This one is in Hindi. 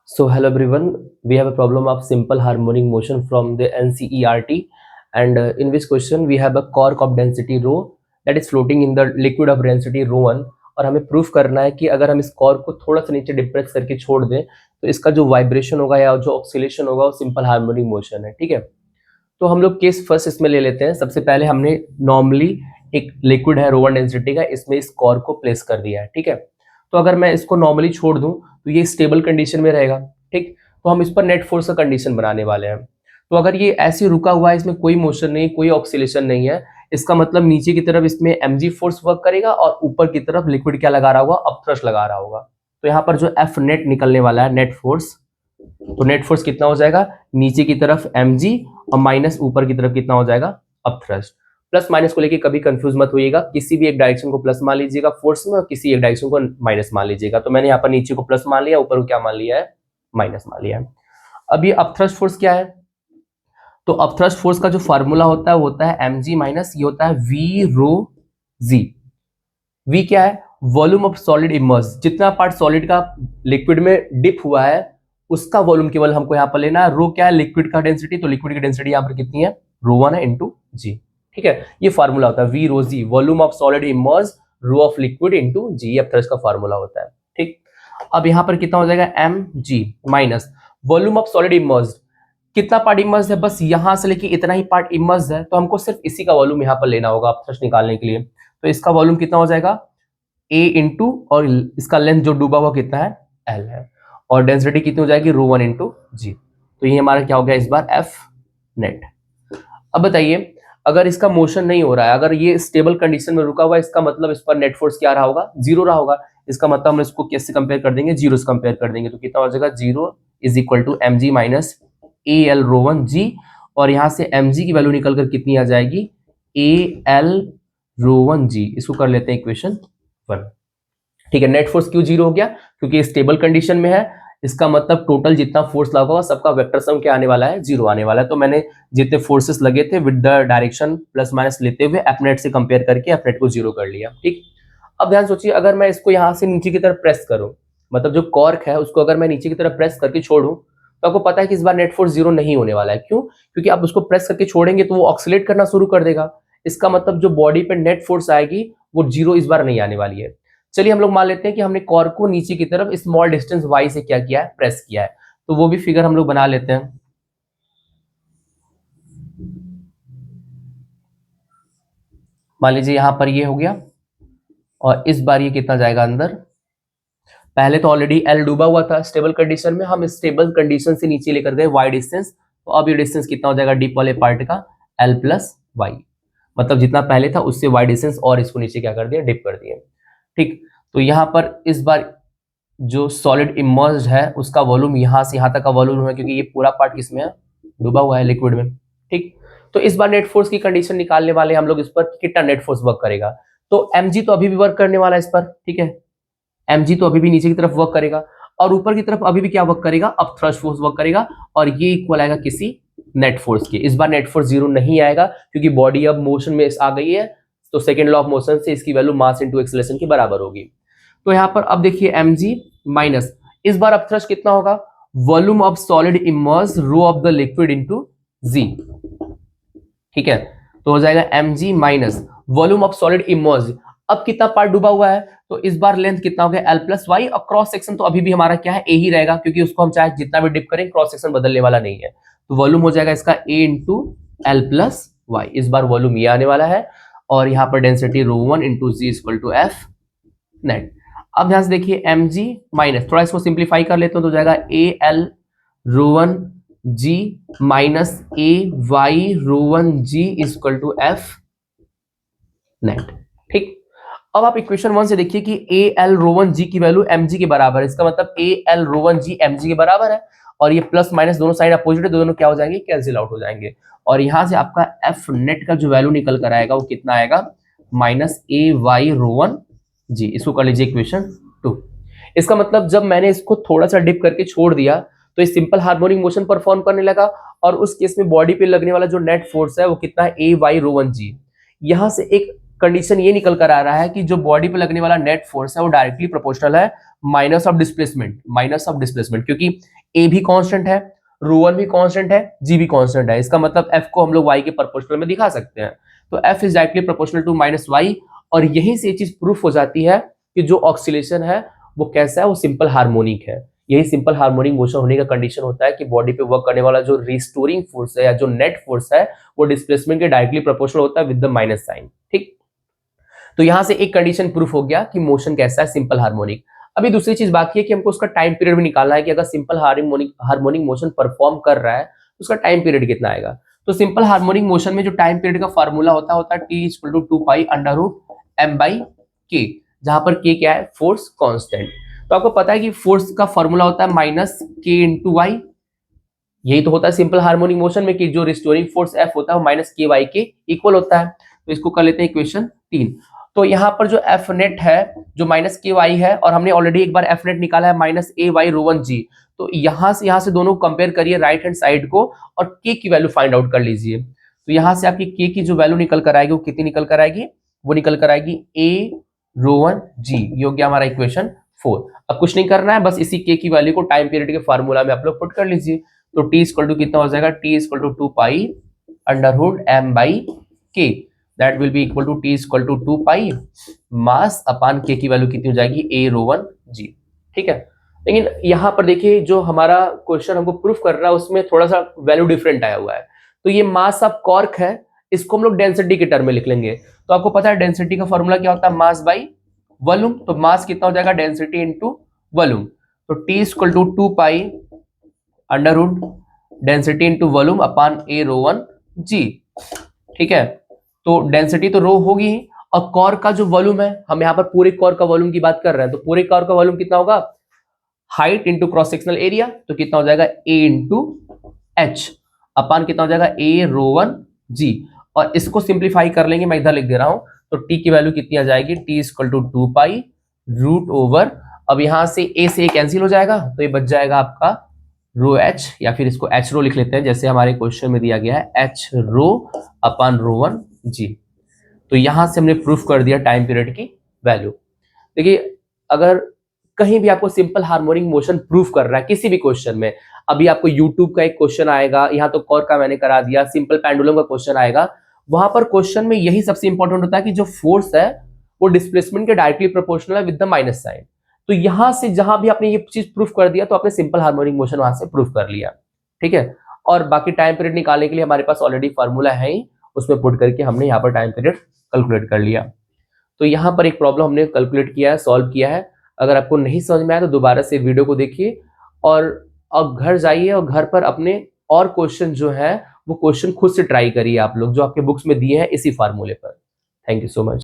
So hello everyone, we have a problem of simple harmonic motion from the NCERT, and in this question we have a cork of density rho that is floating in the liquid of density rho 1 और हमें प्रूफ करना है कि अगर हम इस कॉर्क को थोड़ा सा नीचे डिप्रेस करके छोड़ दें तो इसका जो वाइब्रेशन होगा या जो ऑक्सीलेशन होगा वो सिंपल हार्मोनिक मोशन है। ठीक है, तो हम लोग केस फर्स्ट इसमें ले लेते हैं। सबसे पहले हमने नॉर्मली एक लिक्विड है रो 1 डेंसिटी का, इसमें इस कॉर्क को प्लेस कर दिया है। ठीक है, तो अगर मैं इसको नॉर्मली छोड़ दूं तो ये स्टेबल कंडीशन में रहेगा। ठीक, तो हम इस पर नेट फोर्स का कंडीशन बनाने वाले हैं। तो अगर ये ऐसे रुका हुआ है, इसमें कोई मोशन नहीं, कोई ऑक्सीलेशन नहीं है, इसका मतलब नीचे की तरफ इसमें mg फोर्स वर्क करेगा और ऊपर की तरफ लिक्विड क्या लगा रहा होगा, अपथ्रस्ट लगा रहा होगा। तो यहाँ पर जो एफ नेट निकलने वाला है, नेट फोर्स, तो नेट फोर्स कितना हो जाएगा, नीचे की तरफ mg और माइनस ऊपर की तरफ कितना हो जाएगा, अपथ्रस्ट। प्लस माइनस को लेके कभी कंफ्यूज मत होइएगा, किसी भी एक डायरेक्शन को प्लस मान लीजिएगा फोर्स में और किसी एक डायरेक्शन को माइनस मान लीजिएगा। तो मैंने यहाँ पर नीचे को प्लस मान लिया, ऊपर को क्या मान लिया है, माइनस मान लिया है। अब ये अपथ्रस्ट फोर्स क्या है, तो अपथ्रस्ट फोर्स का जो फार्मूला होता है वो होता है mg माइनस ये होता है v रो z। v क्या है, वॉल्यूम ऑफ सॉलिड इमर्स, जितना पार्ट सॉलिड का लिक्विड में डिप हुआ है उसका वॉल्यूम केवल हमको यहाँ पर लेना है। रो क्या है, लिक्विड का डेंसिटी, तो लिक्विड की डेंसिटी यहाँ पर कितनी है, रो 1 है इंटू जी। ठीक है, ये फार्मूला होता है v rho z, volume of solid immerse rho of liquid into g, upthrust का फार्मूला होता है। ठीक, अब यहाँ पर कितना हो जाएगा, mg minus volume of solid immerse, कितना पार्ट इमर्स है, बस यहां से लेके इतना ही पार्ट इमर्स है, तो हमको सिर्फ इसी का वॉल्यूम यहाँ पर लेना होगा अपथ्रस्ट निकालने के लिए। तो इसका वॉल्यूम कितना हो जाएगा, a इंटू, और इसका लेंथ जो डूबा हुआ कितना है, l है, और डेंसिटी कितनी हो जाएगी, रो 1 इंटू जी। तो ये हमारा क्या हो गया इस बार, f नेट। अब बताइए, अगर इसका मोशन नहीं हो रहा है, अगर ये स्टेबल कंडीशन में रुका हुआ है, इसका मतलब इस पर नेट फोर्स क्या रहा होगा, जीरो रहा होगा। इसका मतलब हम इसको कैसे कंपेयर कर देंगे, जीरो से कंपेयर कर देंगे, तो कितना हो जाएगा, zero is equal to mg minus A L rho 1 G, और यहां से mg की वैल्यू निकलकर कितनी आ जाएगी, ए एल रो 1 जी। इसको कर लेते हैं इक्वेशन 1। ठीक है, नेट फोर्स क्यों जीरो हो गया, क्योंकि स्टेबल कंडीशन में है, इसका मतलब टोटल जितना फोर्स लगा होगा सबका वेक्टर सम क्या आने वाला है, जीरो आने वाला है। तो मैंने जितने फोर्सेस लगे थे with the direction plus minus लेते हुए एफ नेट से कंपेयर करके एफ नेट को जीरो कर लिया। ठीक, अब ध्यान सोचिए, अगर मैं इसको यहां से नीचे की तरफ प्रेस करूं, मतलब जो कॉर्क है उसको अगर मैं नीचे की तरफ प्रेस करके छोड़ूं, तो आपको पता है कि इस बार नेट फोर्स जीरो नहीं होने वाला है। क्यों, क्योंकि आप उसको प्रेस करके छोड़ेंगे तो वो ऑक्सीलेट करना शुरू कर देगा। इसका मतलब जो बॉडी पे नेट फोर्स आएगी वो जीरो इस बार नहीं आने वाली है। चलिए हम लोग मान लेते हैं कि हमने कॉर्क को नीचे की तरफ स्मॉल डिस्टेंस y से क्या किया है, प्रेस किया है। तो वो भी फिगर हम लोग बना लेते हैं। मान लीजिए यहां पर ये हो गया, और इस बार ये कितना जाएगा अंदर, पहले तो ऑलरेडी L डूबा हुआ था स्टेबल कंडीशन में, हम स्टेबल कंडीशन से नीचे लेकर गए y डिस्टेंस, तो अब ये डिस्टेंस कितना हो जाएगा डीप वाले पार्ट का, L प्लस y, मतलब जितना पहले था उससे y डिस्टेंस और इसको नीचे क्या कर दिया, डिप कर दिए। ठीक, तो यहाँ पर इस बार जो सॉलिड इमर्ज्ड है उसका वॉल्यूम यहां से यहां तक का वॉल्यूम है, क्योंकि ये पूरा पार्ट किसमें है, डूबा हुआ है लिक्विड में। ठीक, तो इस बार नेट फोर्स की कंडीशन निकालने वाले हम लोग इस पर, कितना नेट फोर्स वर्क करेगा। तो mg तो अभी भी वर्क करने वाला है इस पर। ठीक है, mg तो अभी भी नीचे की तरफ वर्क करेगा, और ऊपर की तरफ अभी भी क्या वर्क करेगा, अब थ्रस्ट फोर्स वर्क करेगा, और ये इक्वल आएगा किसी नेट फोर्स के। इस बार नेट फोर्स जीरो नहीं आएगा, क्योंकि बॉडी अब मोशन में आ गई है, तो सेकेंड लॉ ऑफ मोशन से इसकी वैल्यू मास इंटू एक्सेलरेशन के बराबर होगी। तो यहाँ पर अब देखिए mg माइनस, इस बार अब थ्रस्ट कितना होगा, volume of solid immerse rho of the liquid into G. ठीक है, तो हो जाएगा mg minus volume of solid immerse, अब कितना पार्ट डूबा हुआ है, तो इस बार लेंथ कितना हो गया, L प्लस वाई, और क्रॉस सेक्शन तो अभी भी हमारा क्या है, A ही रहेगा, क्योंकि उसको हम चाहे जितना भी डिप करें क्रॉस सेक्शन बदलने वाला नहीं है। तो वॉल्यूम हो जाएगा इसका A into l plus y, इस बार वॉल्यूम ये आने वाला है, और यहाँ पर density rho 1 into g equal to f net. अब ध्यान से देखिए mg माइनस, थोड़ा इसको सिंप्लीफाई कर लेते हैं, तो हो जाएगा a L rho 1 g minus a y rho 1 g equal to f net. ठीक, अब आप इक्वेशन 1 से देखिए कि ए एल रो 1 जी की वैल्यू mg के बराबर है, इसका मतलब A L rho 1 ji mg के बराबर है, और ये प्लस माइनस दोनों साइड अपोजिट है, दोनों क्या हो जाएंगे, कैंसिल आउट हो जाएंगे, और यहां से आपका एफ नेट का जो वैल्यू निकल कर आएगा वो कितना आएगा, माइनस ए वाई रो 1 जी। इसको कर लीजिए इक्वेशन 2। इसका मतलब जब मैंने इसको थोड़ा सा डिप करके छोड़ दिया तो ये सिंपल हार्मोनिक मोशन परफॉर्म करने लगा, और उस केस में बॉडी पे लगने वाला जो नेट फोर्स है वो कितना है, ए वाई रो 1 जी। यहां से एक कंडीशन ये निकल कर आ रहा है कि जो बॉडी पे लगने वाला नेट फोर्स है वो डायरेक्टली प्रोपोर्शनल है माइनस ऑफ डिस्प्लेसमेंट, क्योंकि ए भी कांस्टेंट है, ρ1 भी कांस्टेंट है, जी भी कांस्टेंट है। इसका मतलब f को हम लोग y के प्रोपोर्शनल में दिखा सकते हैं। तो f is directly proportional to minus y, और यहीं से ये चीज प्रूफ हो जाती है कि जो ऑक्सीलेशन है वो कैसा है, वो सिंपल हार्मोनिक है। यही सिंपल हार्मोनिक मोशन होने का कंडीशन होता है कि बॉडी पे वर्क करने वाला जो रिस्टोरिंग फोर्स है या जो नेट फोर्स है वो डिस्प्लेसमेंट के डायरेक्टली प्रोपोर्शनल होता है विद द माइनस साइन। ठीक, तो यहां से एक कंडीशन प्रूफ हो गया कि मोशन कैसा है, सिंपल हार्मोनिक। अभी दूसरी चीज बाकी है कि हमको उसका टाइम पीरियड भी निकालना है कि अगर सिंपल हार्मोनिक मोशन परफॉर्म कर रहा है तो उसका टाइम पीरियड कितना आएगा। तो सिंपल हार्मोनिक मोशन में जो टाइम पीरियड का फार्मूला होता है T equal to 2 pi under root M by k, जहां पर के क्या है, फोर्स कांस्टेंट। तो आपको पता है कि फोर्स का फार्मूला होता है माइनस के इंटू वाई। यही तो होता है सिंपल हार्मोनिक मोशन में कि जो रिस्टोरिंग फोर्स एफ होता है वो माइनस के वाई के इक्वल होता है। तो इसको कर लेते हैं इक्वेशन 3। तो यहाँ पर जो एफ नेट है जो माइनस के वाई है, और हमने ऑलरेडी एक बार एफ नेट निकाला है माइनस ए वाई ρ1 जी। तो यहाँ से दोनों कंपेयर करिए राइट हैंड साइड को और के की वैल्यू फाइंड आउट कर लीजिए। तो यहाँ से आपकी के की जो वैल्यू निकल कर आएगी वो कितनी निकल कर आएगी, वो निकल कर आएगी ए ρ1 जी। ये हो गया हमारा इक्वेशन 4। अब कुछ नहीं करना है, बस इसी के की वैल्यू को टाइम पीरियड के फार्मूला में आप लोग पुट कर लीजिए। तो टी इक्वल टू कितना हो जाएगा, T equal to 2 pi under root M by K, that will be equal to T equal to 2 pi mass upon K की वैल्यू कितनी हो जाएगी, ए ρ1 जी। ठीक है, लेकिन यहाँ पर देखिए जो हमारा क्वेश्चन हमको प्रूफ कर रहा है उसमें थोड़ा सा वैल्यू डिफरेंट आया हुआ है। तो ये मास ऑफ कॉर्क है, इसको हम लोग डेंसिटी के टर्म में लिख लेंगे। तो आपको पता है डेंसिटी का फॉर्मूला क्या होता है, मास बाई वॉल्यूम। तो मास कितना हो जाएगा, डेंसिटी इंटू वॉल्यूम। तो T equal to 2 pi under root density into volume upon A ρ1 G. ठीक है, तो डेंसिटी तो रो होगी, और कॉर का जो वॉल्यूम है, हम यहाँ पर पूरे कॉर का वॉल्यूम की बात कर रहे हैं, तो पूरे कॉर का वॉल्यूम कितना होगा, height into cross sectional area. तो कितना हो जाएगा, ए इंटू एच अपान कितना हो जाएगा, ए ρ1 जी। और इसको सिंप्लीफाई कर लेंगे, मैं इधर लिख दे रहा हूं। तो टी की वैल्यू कितनी आ जाएगी, T equal to 2 pi root over, अब यहां से ए से कैंसिल हो जाएगा, तो ये बच जाएगा आपका रो एच, या फिर इसको एच रो लिख लेते हैं जैसे हमारे क्वेश्चन में दिया गया है, एच रो अपान ρ1 जी। तो यहां से हमने प्रूफ कर दिया टाइम पीरियड की वैल्यू। देखिए अगर कहीं भी आपको सिंपल हार्मोनिक मोशन प्रूफ करना है किसी भी क्वेश्चन में, अभी आपको यूट्यूब का एक क्वेश्चन आएगा, यहाँ तो कॉर का मैंने करा दिया, सिंपल पेंडुलम का क्वेश्चन आएगा, वहां पर क्वेश्चन में यही सबसे इंपॉर्टेंट होता है कि जो फोर्स है वो डिस्प्लेसमेंट के डायरेक्टली प्रोपोर्शनल है विद द माइनस साइन। तो यहां से जहां भी आपने ये चीज प्रूफ कर दिया तो आपने सिंपल हार्मोनिक मोशन वहां से प्रूफ कर लिया। ठीक है, और बाकी टाइम पीरियड निकालने के लिए हमारे पास ऑलरेडी फार्मूला है ही, उसमें पुट करके हमने यहाँ पर टाइम पीरियड कैलकुलेट कर लिया। तो यहाँ पर एक प्रॉब्लम हमने कैलकुलेट किया है, सॉल्व किया है। अगर आपको नहीं समझ में आया तो दोबारा से वीडियो को देखिए, और अब घर जाइए और घर पर अपने और क्वेश्चन जो है वो क्वेश्चन खुद से ट्राई करिए आप लोग, जो आपके बुक्स में दिए हैं इसी फार्मूले पर। Thank you so much.